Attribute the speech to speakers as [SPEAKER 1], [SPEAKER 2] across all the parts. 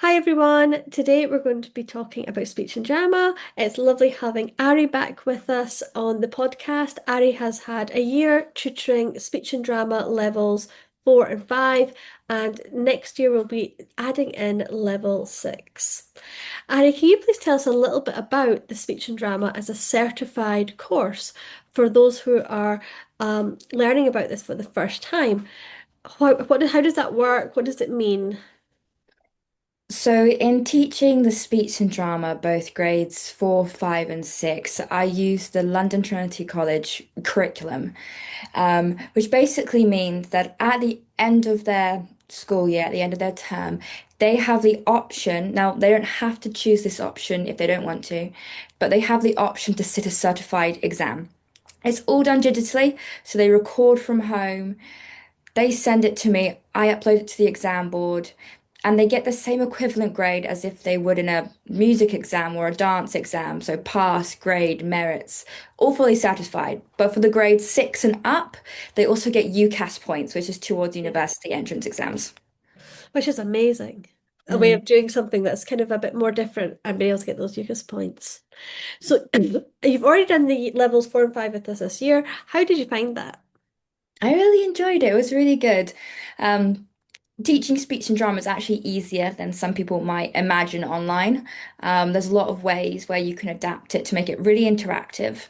[SPEAKER 1] Hi everyone. Today we're going to be talking about speech and drama. It's lovely having Ari back with us on the podcast. Ari has had a year tutoring speech and drama levels 4 and 5, and next year we'll be adding in level 6. Ari, can you please tell us a little bit about the speech and drama as a certified course for those who are learning about this for the first time? How does that work? What does it mean?
[SPEAKER 2] So, in teaching the speech and drama, both grades 4, 5, and 6, I used the London Trinity College curriculum, which basically means that at the end of their school year, at the end of their term, they have the option. Now, they don't have to choose this option if they don't want to, but they have the option to sit a certified exam. It's all done digitally, so they record from home. They send it to me, I upload it to the exam board, and they get the same equivalent grade as if they would in a music exam or a dance exam. So pass, grade, merits, all fully satisfied. But for the grades 6 and up, they also get UCAS points, which is towards university entrance exams.
[SPEAKER 1] Which is amazing. A way
[SPEAKER 2] Mm.
[SPEAKER 1] of doing something that's kind of a bit more different and being able to get those UCAS points. So you've already done the levels 4 and 5 with us this year. How did you find that?
[SPEAKER 2] I really enjoyed it. It was really good. Um, Teaching speech and drama is actually easier than some people might imagine online. There's a lot of ways where you can adapt it to make it really interactive.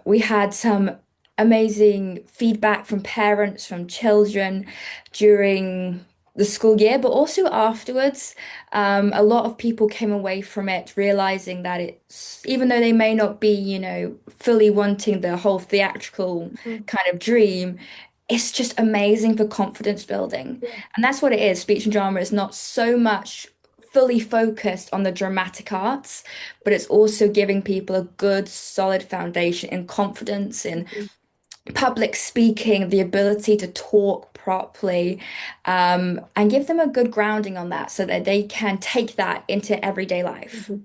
[SPEAKER 2] We had some amazing feedback from parents, from children during the school year, but also afterwards. A lot of people came away from it realizing that even though they may not be, fully wanting the whole theatrical
[SPEAKER 1] Mhm.
[SPEAKER 2] kind of dream, it's just amazing for confidence building.
[SPEAKER 1] Yeah.
[SPEAKER 2] And that's what it is. Speech and drama is not so much fully focused on the dramatic arts, but it's also giving people a good, solid foundation in confidence, in
[SPEAKER 1] Mhm.
[SPEAKER 2] public speaking, the ability to talk properly, and give them a good grounding on that so that they can take that into everyday life.
[SPEAKER 1] Mhm.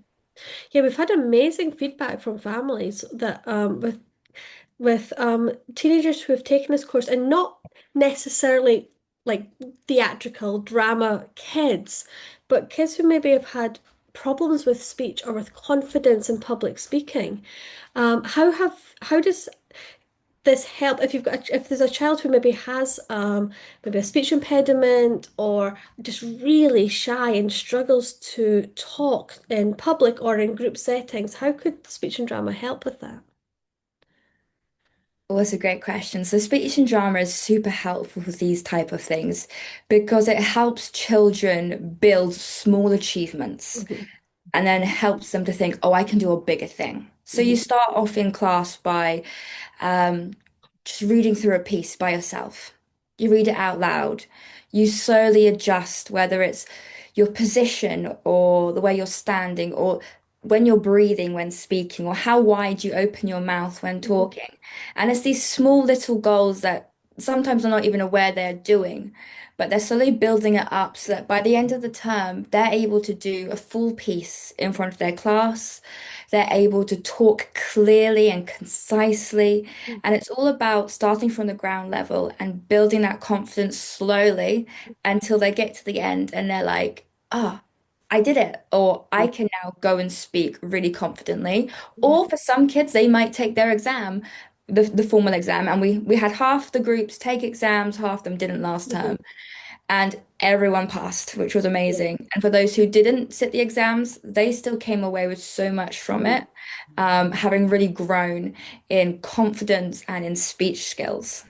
[SPEAKER 1] Yeah, we've had amazing feedback from families that with teenagers who have taken this course and not necessarily like theatrical drama kids, but kids who maybe have had problems with speech or with confidence in public speaking. How does this help if if there's a child who maybe has maybe a speech impediment or just really shy and struggles to talk in public or in group settings, how could speech and drama help with that?
[SPEAKER 2] Well, that's a great question. So speech and drama is super helpful for these type of things because it helps children build small achievements
[SPEAKER 1] Mhm.
[SPEAKER 2] and then helps them to think, oh, I can do a bigger thing. So you
[SPEAKER 1] Mhm.
[SPEAKER 2] start off in class by um, just reading through a piece by yourself. You read it out loud. You slowly adjust, whether it's your position or the way you're standing or when you're breathing when speaking or how wide you open your mouth when
[SPEAKER 1] Mhm.
[SPEAKER 2] talking. And it's these small little goals that sometimes I'm not even aware they're doing, but they're slowly building it up so that by the end of the term, they're able to do a full piece in front of their class. They're able to talk clearly and concisely. And it's all about starting from the ground level and building that confidence slowly until they get to the end and they're like, ah, I did it. Or I can now go and speak really confidently.
[SPEAKER 1] Yeah.
[SPEAKER 2] Or for some kids, they might take their exam, the formal exam. And we had half the groups take exams, half them didn't last
[SPEAKER 1] Mhm.
[SPEAKER 2] term. And everyone passed, which was
[SPEAKER 1] Yeah.
[SPEAKER 2] amazing. And for those who didn't sit the exams, they still came away with so much from
[SPEAKER 1] Mhm.
[SPEAKER 2] it, having really grown in confidence and in speech skills.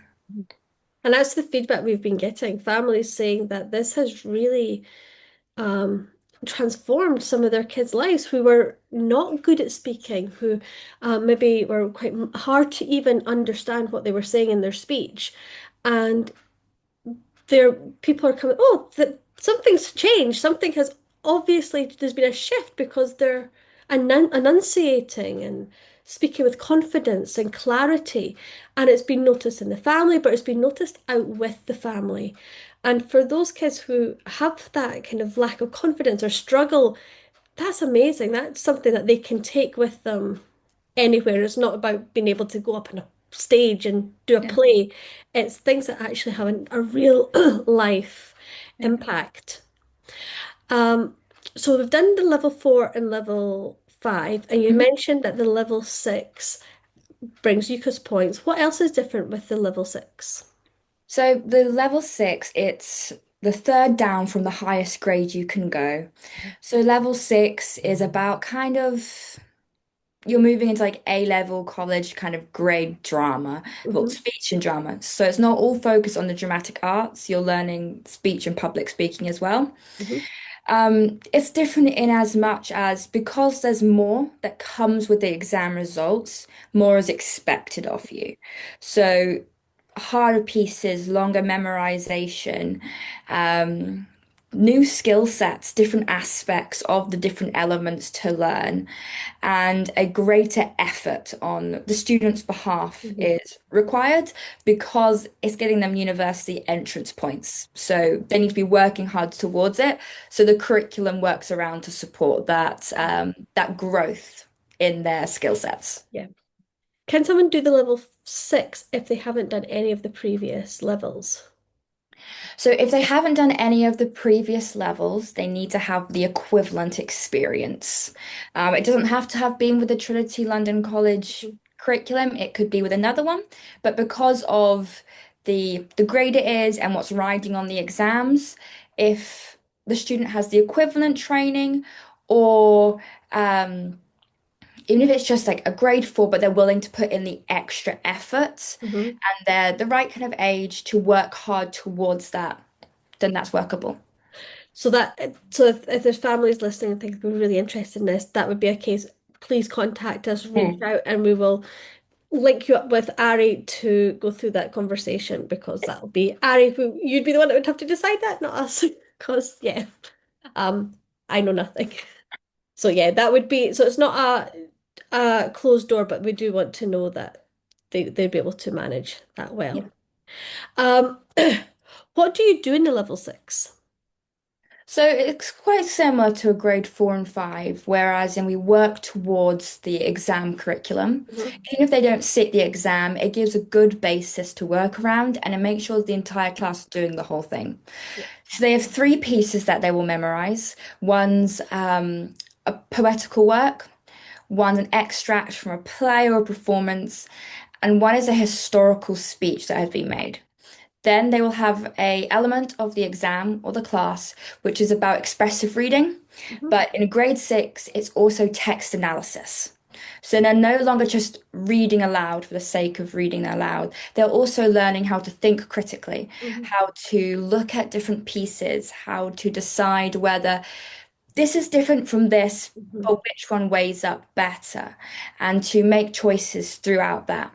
[SPEAKER 1] And that's the feedback we've been getting. Families saying that this has really um, transformed some of their kids' lives who were not good at speaking, who maybe were quite hard to even understand what they were saying in their speech. And there, people are coming, oh, something's changed. Something has obviously, there's been a shift because they're enunciating and speaking with confidence and clarity. And it's been noticed in the family, but it's been noticed out with the family. And for those kids who have that kind of lack of confidence or struggle, that's amazing. That's something that they can take with them anywhere. It's not about being able to go up on a stage and do a
[SPEAKER 2] Yeah,
[SPEAKER 1] play. It's things that actually have a real life
[SPEAKER 2] yeah.
[SPEAKER 1] impact. Um, so we've done the level 4 and level 5, and you
[SPEAKER 2] Mhm.
[SPEAKER 1] mentioned that the level 6 brings UCAS points. What else is different with the level 6?
[SPEAKER 2] So the level six, it's the third down from the highest grade you can go. So level six is about kind of you're moving into like A level college kind of grade drama, well,
[SPEAKER 1] Hmm.
[SPEAKER 2] speech and drama. So it's not all focused on the dramatic arts. You're learning speech and public speaking as well.
[SPEAKER 1] Hmm.
[SPEAKER 2] It's different in as much as because there's more that comes with the exam results, more is expected of you. So harder pieces, longer memorization, um, new skill sets, different aspects of the different elements to learn, and a greater effort on the student's behalf
[SPEAKER 1] Hmm.
[SPEAKER 2] is required because it's getting them university entrance points. So they need to be working hard towards it. So the curriculum works around to support that growth in their skill sets.
[SPEAKER 1] Yeah. Can someone do the level 6 if they haven't done any of the previous levels?
[SPEAKER 2] So if they haven't done any of the previous levels, they need to have the equivalent experience. It doesn't have to have been with the Trinity London College
[SPEAKER 1] Mhm.
[SPEAKER 2] curriculum. It could be with another one, but because of the grade it is and what's riding on the exams, if the student has the equivalent training or um, even if it's just like a grade four, but they're willing to put in the extra effort
[SPEAKER 1] Mhm.
[SPEAKER 2] and they're the right kind of age to work hard towards that, then that's workable.
[SPEAKER 1] So if there's families listening and think we're really interested in this, that would be a case. Please contact us, reach
[SPEAKER 2] Mm.
[SPEAKER 1] out, and we will link you up with Ari to go through that conversation because that'll be Ari who you'd be the one that would have to decide that, not us. Because yeah, um, I know nothing. So yeah, that would be so it's not a closed door, but we do want to know that they'd be able to manage that
[SPEAKER 2] Yeah.
[SPEAKER 1] well. Um, what do you do in the level 6?
[SPEAKER 2] So it's quite similar to a grade four and five, whereas in we work towards the exam curriculum.
[SPEAKER 1] Mhm.
[SPEAKER 2] Even if they don't sit the exam, it gives a good basis to work around and it makes sure the entire class is doing the whole thing.
[SPEAKER 1] Yeah.
[SPEAKER 2] So they have three pieces that they will memorize. One's a poetical work, one's an extract from a play or a performance, and one is a historical speech that has been made. Then they will have a element of the exam or the class, which is about expressive reading.
[SPEAKER 1] Mhm.
[SPEAKER 2] But in grade six, it's also text analysis. So they're no longer just reading aloud for the sake of reading aloud. They're also learning how to think critically,
[SPEAKER 1] Mhm.
[SPEAKER 2] how to look at different pieces, how to decide whether this is different from this,
[SPEAKER 1] Mhm.
[SPEAKER 2] but which one weighs up better, and to make choices throughout that.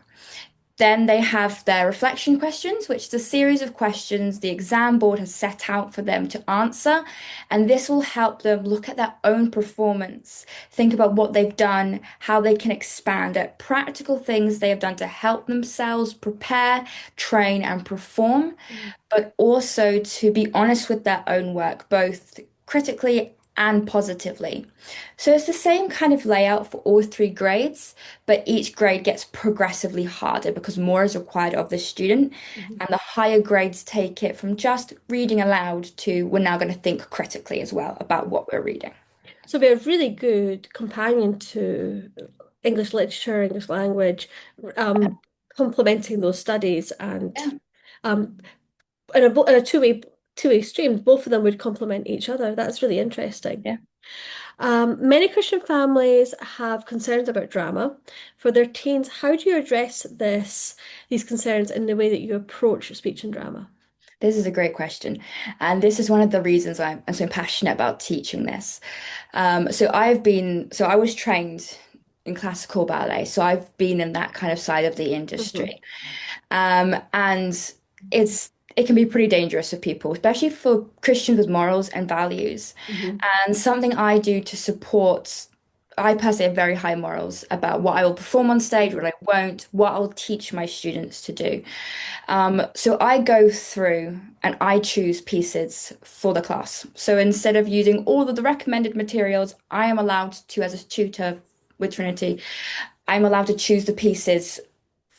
[SPEAKER 2] Then they have their reflection questions, which is a series of questions the exam board has set out for them to answer. And this will help them look at their own performance, think about what they've done, how they can expand at practical things they have done to help themselves prepare, train, and perform,
[SPEAKER 1] Mhm.
[SPEAKER 2] but also to be honest with their own work, both critically and positively. So it's the same kind of layout for all three grades, but each grade gets progressively harder because more is required of the student,
[SPEAKER 1] Mhm.
[SPEAKER 2] and the higher grades take it from just reading aloud to we're now going to think critically as well about what we're reading.
[SPEAKER 1] So be a really good companion to English literature, English language, um, complementing those studies and
[SPEAKER 2] Yeah,
[SPEAKER 1] um, in a two-way stream, both of them would complement each other. That's really interesting.
[SPEAKER 2] yeah.
[SPEAKER 1] Many Christian families have concerns about drama for their teens. How do you address these concerns in the way that you approach speech and drama?
[SPEAKER 2] This is a great question. And this is one of the reasons I'm so passionate about teaching this. So I was trained in classical ballet. So I've been in that kind of side of the
[SPEAKER 1] Mhm.
[SPEAKER 2] industry. And it can be pretty dangerous for people, especially for Christians with morals and values.
[SPEAKER 1] Mhm.
[SPEAKER 2] And something I do to support, I personally have very high morals about what I will perform on stage, what I won't, what I'll teach my students to do. So I go through and I choose pieces for the class. So instead of using all of the recommended materials, I am allowed to, as a tutor with Trinity, I'm allowed to choose the pieces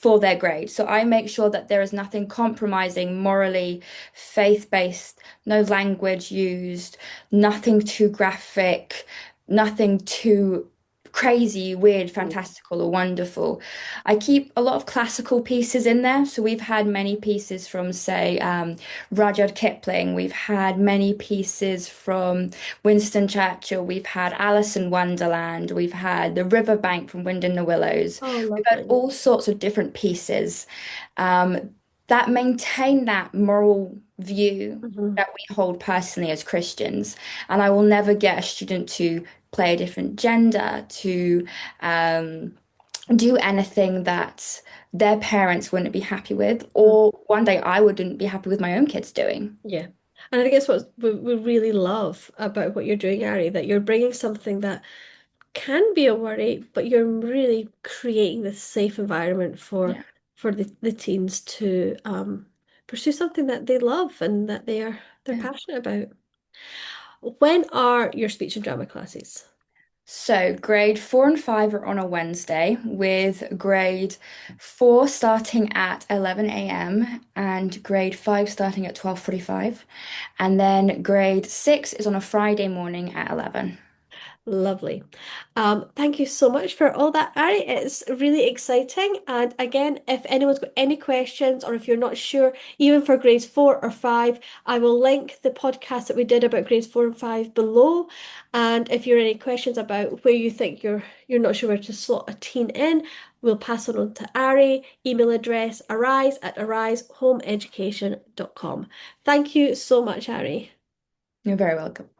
[SPEAKER 2] for their grade. So I make sure that there is nothing compromising morally, faith-based, no language used, nothing too graphic, nothing too crazy, weird, fantastical, or wonderful. I keep a lot of classical pieces in there. So we've had many pieces from, say, Rudyard Kipling. We've had many pieces from Winston Churchill. We've had Alice in Wonderland. We've had The Riverbank from Wind in the Willows.
[SPEAKER 1] Oh,
[SPEAKER 2] We've had
[SPEAKER 1] lovely.
[SPEAKER 2] all sorts of different pieces um, that maintain that moral view
[SPEAKER 1] Hmm.
[SPEAKER 2] that we hold personally as Christians. And I will never get a student to play a different gender, to um, do anything that their parents wouldn't be happy with, or one day I wouldn't be happy with my own kids doing.
[SPEAKER 1] Yeah. And I think it's what we really love about what you're doing, Ari, that you're bringing something that can be a worry, but you're really creating this safe environment
[SPEAKER 2] Yeah.
[SPEAKER 1] for the teens to pursue something that they love and that they're
[SPEAKER 2] Yeah.
[SPEAKER 1] passionate about. When are your speech and drama classes?
[SPEAKER 2] So, grade 4 and 5 are on a Wednesday, with grade 4 starting at 11 a.m. and grade 5 starting at 12:45. And then grade 6 is on a Friday morning at 11.
[SPEAKER 1] Lovely. Thank you so much for all that, Ari. It's really exciting. And again, if anyone's got any questions or if you're not sure, even for grades 4 or 5, I will link the podcast that we did about grades 4 and 5 below. And if you're any questions about where you think you're not sure where to slot a teen in, we'll pass it on to Ari. Email address arise@arisehomeeducation.com. Thank you so much, Ari.
[SPEAKER 2] You're very welcome.